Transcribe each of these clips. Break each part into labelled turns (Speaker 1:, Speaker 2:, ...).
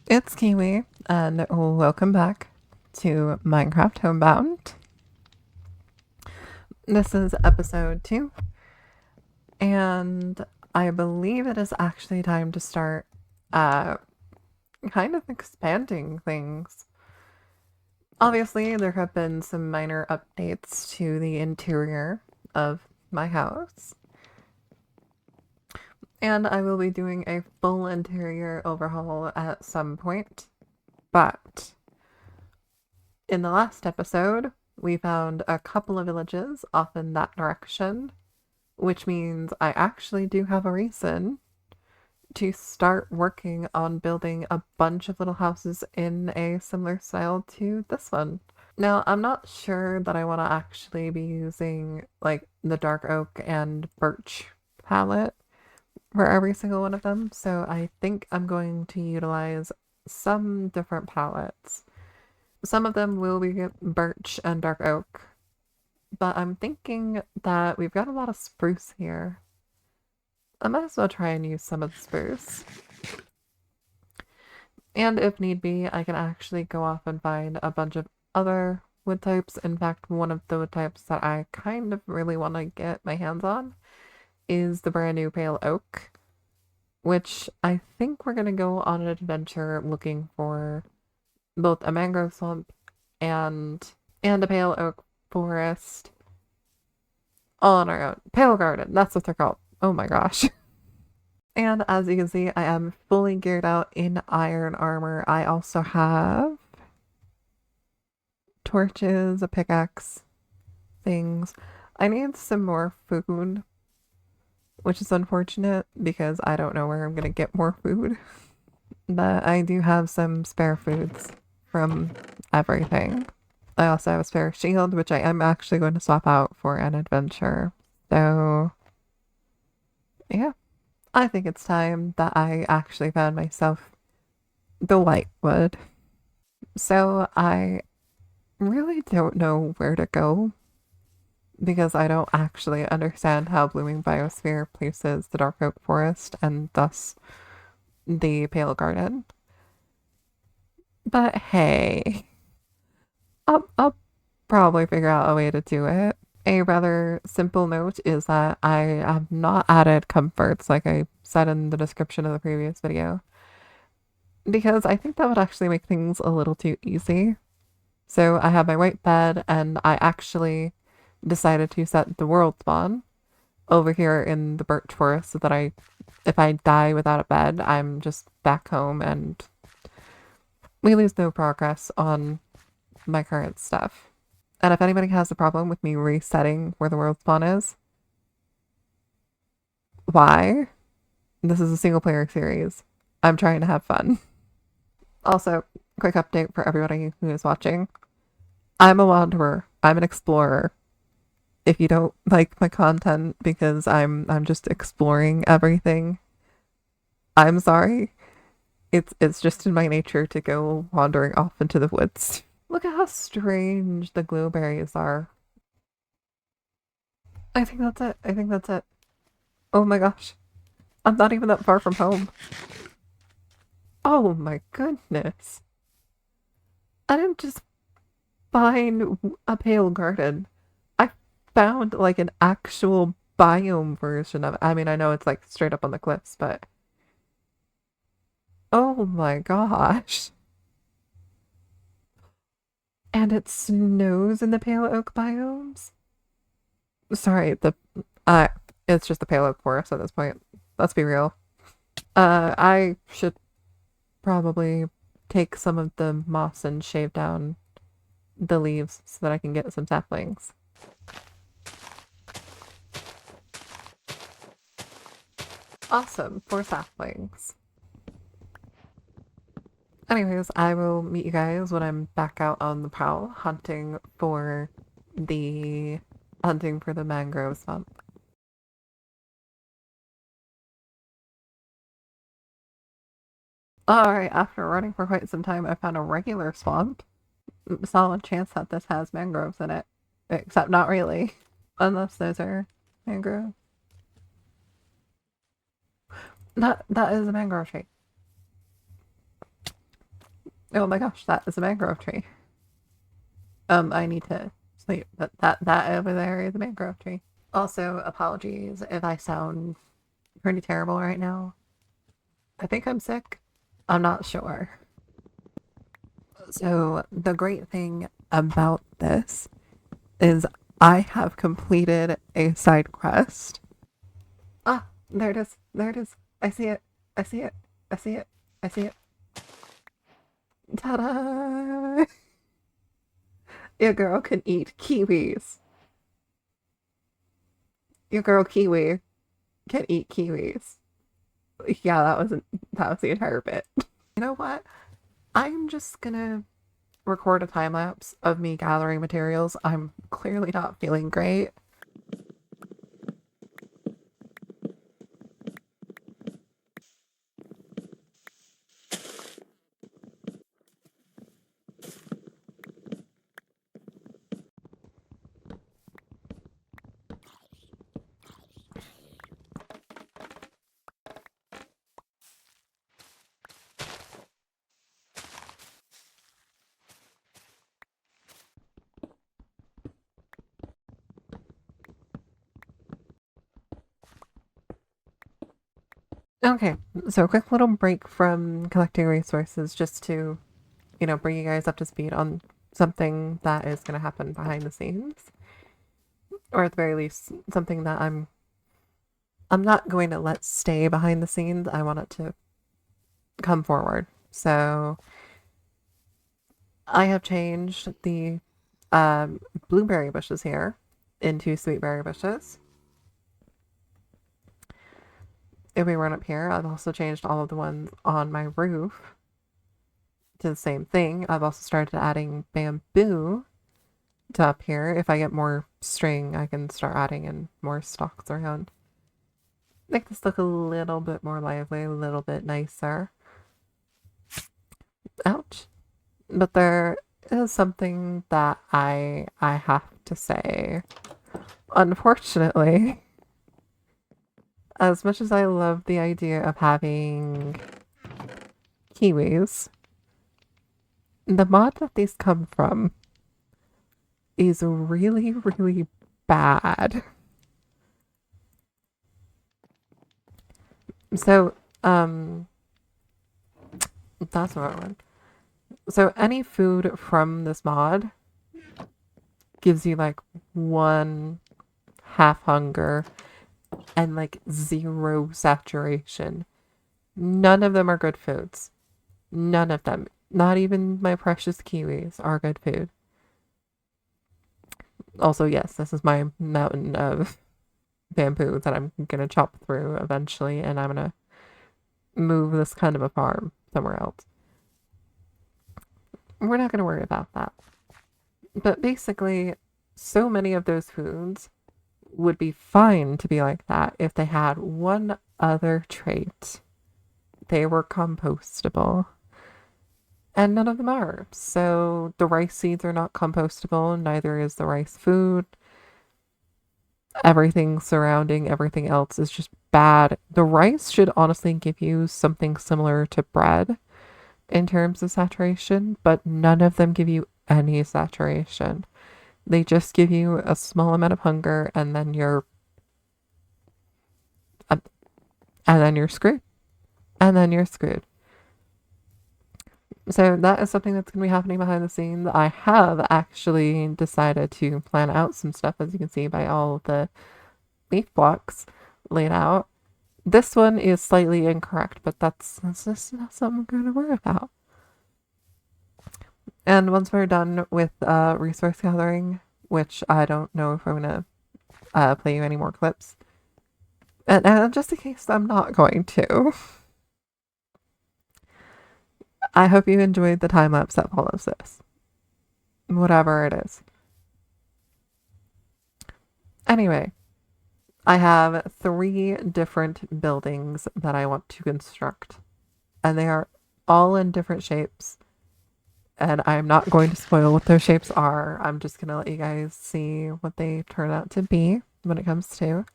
Speaker 1: It's Kiwi, and welcome back to Minecraft Homebound. This is episode 2, and I believe it is actually time to start uh, kind of expanding things. Obviously, there have been some minor updates to the interior of my house, and I will be doing a full interior overhaul at some point, but in the last episode, we found a couple of villages off in that direction, which means I actually do have a reason to start working on building a bunch of little houses in a similar style to this one. Now, I'm not sure that I want to actually be using like the dark oak and birch palette for every single one of them, so I think I'm going to utilize some different palettes. Some of them will be birch and dark oak, but I'm thinking that we've got a lot of spruce here. I might as well try and use some of the spruce. And if need be, I can actually go off and find a bunch of other wood types. In fact, one of the wood types that I kind of really want to get my hands on is the brand new pale oak, which I think we're going to go on an adventure looking for both a mangrove swamp and a pale oak forest all on our own. Pale garden, that's what they're called. Oh my gosh. And as you can see, I am fully geared out in iron armor. I also have torches, a pickaxe, things. I need some more food, which is unfortunate because I don't know where I'm going to get more food. But I do have some spare foods from everything. I also have a spare shield, which I am actually going to swap out for an adventure. So, yeah. I think it's time that I actually found myself the white wood. So I really don't know where to go because I don't actually understand how Blooming Biosphere places the Dark Oak Forest and thus the Pale Garden. But hey, I'll probably figure out a way to do it. A rather simple note is that I have not added comforts like I said in the description of the previous video because I think that would actually make things a little too easy. So I have my white bed and I actually decided to set the world spawn over here in the birch forest so that if I die without a bed, I'm just back home and we lose no progress on my current stuff. And if anybody has a problem with me resetting where the world spawn is, why? This is a single player series. I'm trying to have fun. Also, quick update for everybody who is watching. I'm a wanderer. I'm an explorer. If you don't like my content because I'm just exploring everything, I'm sorry. It's just in my nature to go wandering off into the woods. Look at how strange the glowberries are. I think that's it. I think that's it. Oh my gosh. I'm not even that far from home. Oh my goodness. I didn't just find a pale garden. I found like an actual biome version of it. I mean, I know it's like straight up on the cliffs, but oh my gosh. And it snows in the pale oak biomes? Sorry, uh it's just the pale oak forest at this point. Let's be real. I should probably take some of the moss and shave down the leaves so that I can get some saplings. Awesome, 4 saplings. Anyways, I will meet you guys when I'm back out on the prowl the hunting for the mangrove swamp. Alright, after running for quite some time, I found a regular swamp. Solid chance that this has mangroves in it. Except not really. Unless those are mangrove. That is a mangrove tree. Oh my gosh, that is a mangrove tree. I need to sleep, but that over there is a mangrove tree. Also, apologies if I sound pretty terrible right now. I think I'm sick. I'm not sure. So, the great thing about this is I have completed a side quest. Ah, there it is. There it is. I see it. I see it. I see it. I see it. Ta-da! Your girl can eat kiwis. Your girl Kiwi can eat kiwis. Yeah, that was the entire bit. You know what? I'm just gonna record a time lapse of me gathering materials. I'm clearly not feeling great. Okay, so a quick little break from collecting resources just to, bring you guys up to speed on something that is going to happen behind the scenes, or at the very least, something that I'm not going to let stay behind the scenes. I want it to come forward. So I have changed the um, blueberry bushes here into sweetberry bushes. If we run up here, I've also changed all of the ones on my roof to the same thing. I've also started adding bamboo to up here. If I get more string, I can start adding in more stalks around. Make this look a little bit more lively, a little bit nicer. Ouch. But there is something that I have to say. Unfortunately, as much as I love the idea of having kiwis, the mod that these come from is really, really bad. So, that's the wrong one. So any food from this mod gives you like one half hunger and like zero saturation. None of them are good foods. None of them. Not even my precious kiwis are good food. Also, yes, this is my mountain of bamboo that I'm gonna chop through eventually, and I'm gonna move this kind of a farm somewhere else. We're not gonna worry about that. But basically, so many of those foods would be fine to be like that if they had one other trait. They were compostable. And none of them are. So the rice seeds are not compostable, neither is the rice food. Everything surrounding everything else is just bad. The rice should honestly give you something similar to bread in terms of saturation, but none of them give you any saturation. They just give you a small amount of hunger uh, and then you're screwed. And then you're screwed. So that is something that's going to be happening behind the scenes. I have actually decided to plan out some stuff, as you can see by all of the leaf blocks laid out. This one is slightly incorrect, but that's just not something I'm going to worry about. And once we're done with resource gathering, which I don't know if I'm going to play you any more clips, and just in case I'm not going to, I hope you enjoyed the time lapse that follows this. Whatever it is. Anyway, I have 3 different buildings that I want to construct, and they are all in different shapes. And I'm not going to spoil what those shapes are. I'm just going to let you guys see what they turn out to be when it comes to.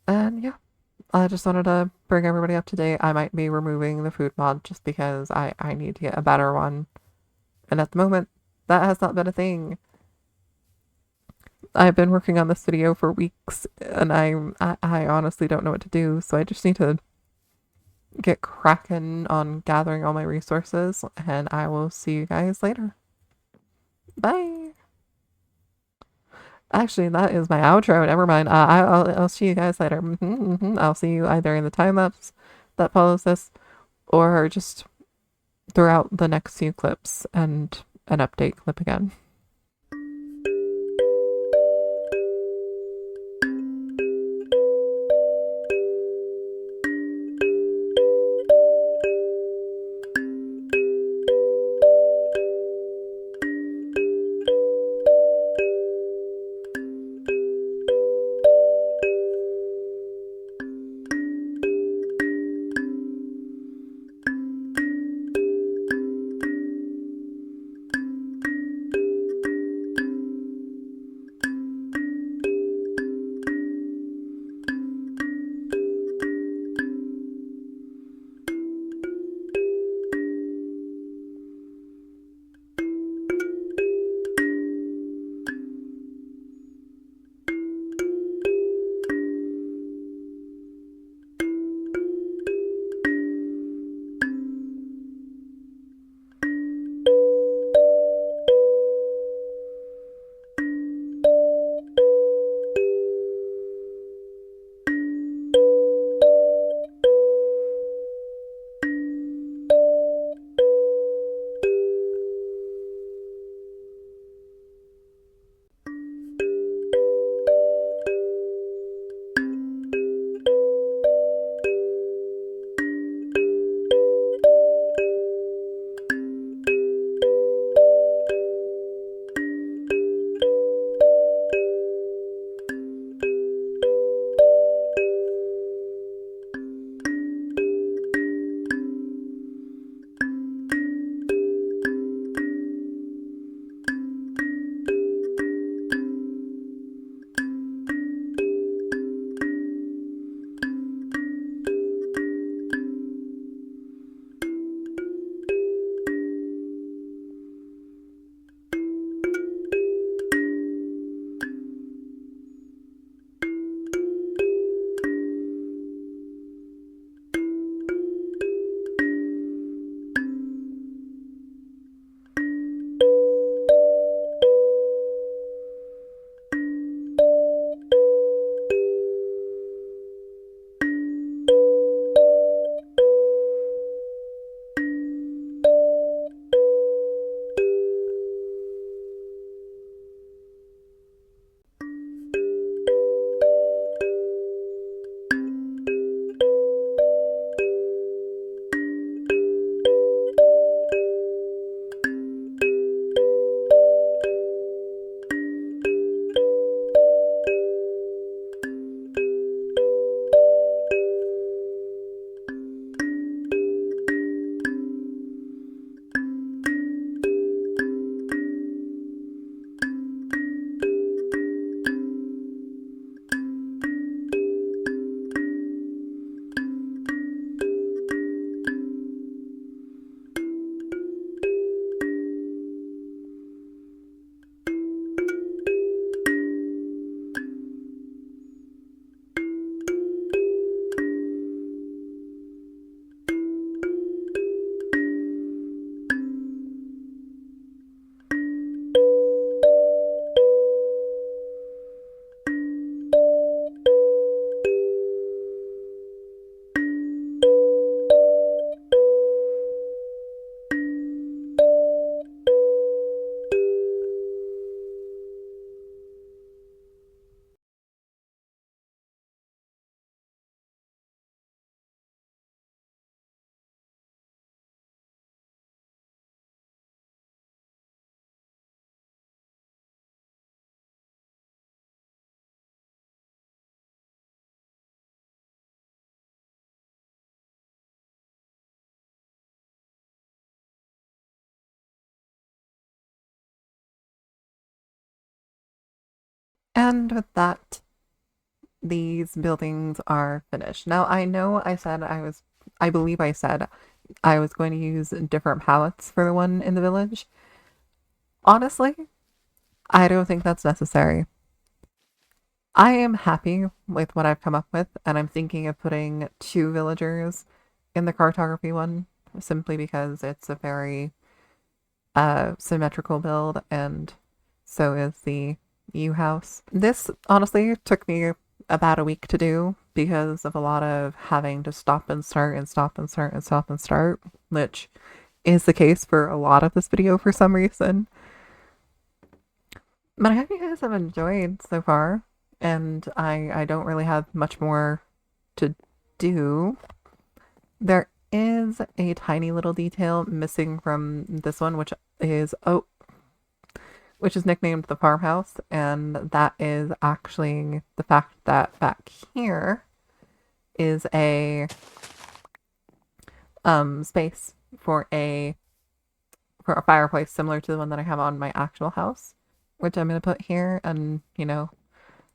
Speaker 1: And yeah, I just wanted to bring everybody up to date. I might be removing the food mod just because I need to get a better one And at the moment, that has not been a thing. I've been working on this video for weeks, and I honestly don't know what to do, so I just need to get cracking on gathering all my resources, and I will see you guys later. Bye! Actually, that is my outro. Never mind. I'll see you guys later. I'll see you either in the time lapse that follows this, or just throughout the next few clips and an update clip again. And with that, these buildings are finished. Now, I know I believe I said I was going to use different palettes for the one in the village. Honestly, I don't think that's necessary. I am happy with what I've come up with, and I'm thinking of putting 2 villagers in the cartography one, simply because it's a very symmetrical build, and so is the U house. This honestly took me about a week to do because of a lot of having to stop and start and stop and start and stop and start, which is the case for a lot of this video for some reason. But I hope you guys have enjoyed so far, and I don't really have much more to do. There is a tiny little detail missing from this one, which is nicknamed the farmhouse, and that is actually the fact that back here is a space for a fireplace similar to the one that I have on my actual house, which I'm gonna put here and,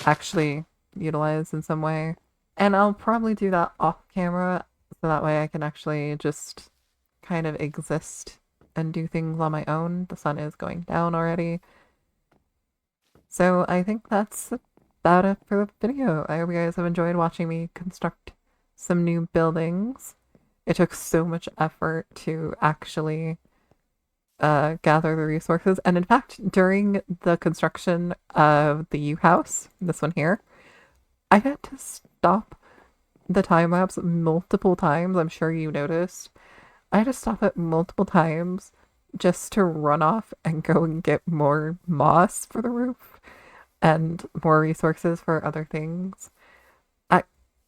Speaker 1: actually utilize in some way. And I'll probably do that off camera so that way I can actually just kind of exist and do things on my own. The sun is going down already. So I think that's about it for the video. I hope you guys have enjoyed watching me construct some new buildings. It took so much effort to actually gather the resources. And in fact, during the construction of the U house, this one here, I had to stop the time lapse multiple times. I'm sure you noticed. I had to stop it multiple times just to run off and go and get more moss for the roof and more resources for other things. I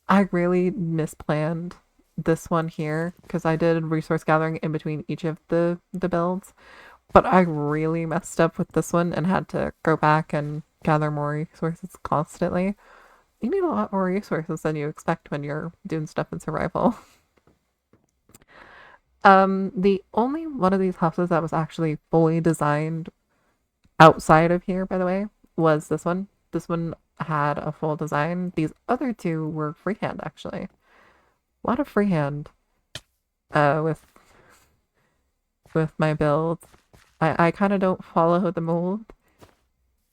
Speaker 1: I really misplanned this one here because I did resource gathering in between each of the builds, but I really messed up with this one and had to go back and gather more resources constantly. You need a lot more resources than you expect when you're doing stuff in survival. The only one of these houses that was actually fully designed outside of here, by the way, was this one. This one had a full design. These other two were freehand, actually. A lot of freehand with my builds. I kind of don't follow the mold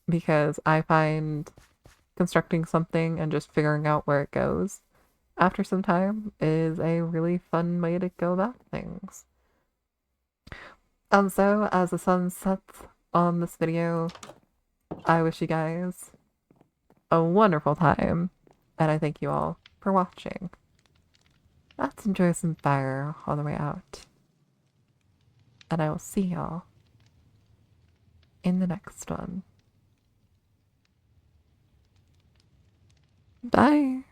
Speaker 1: because I find constructing something and just figuring out where it goes after some time is a really fun way to go about things. So as the sun sets on this video, I wish you guys a wonderful time, and I thank you all for watching. Let's enjoy some fire on the way out, and I will see y'all in the next one. Bye!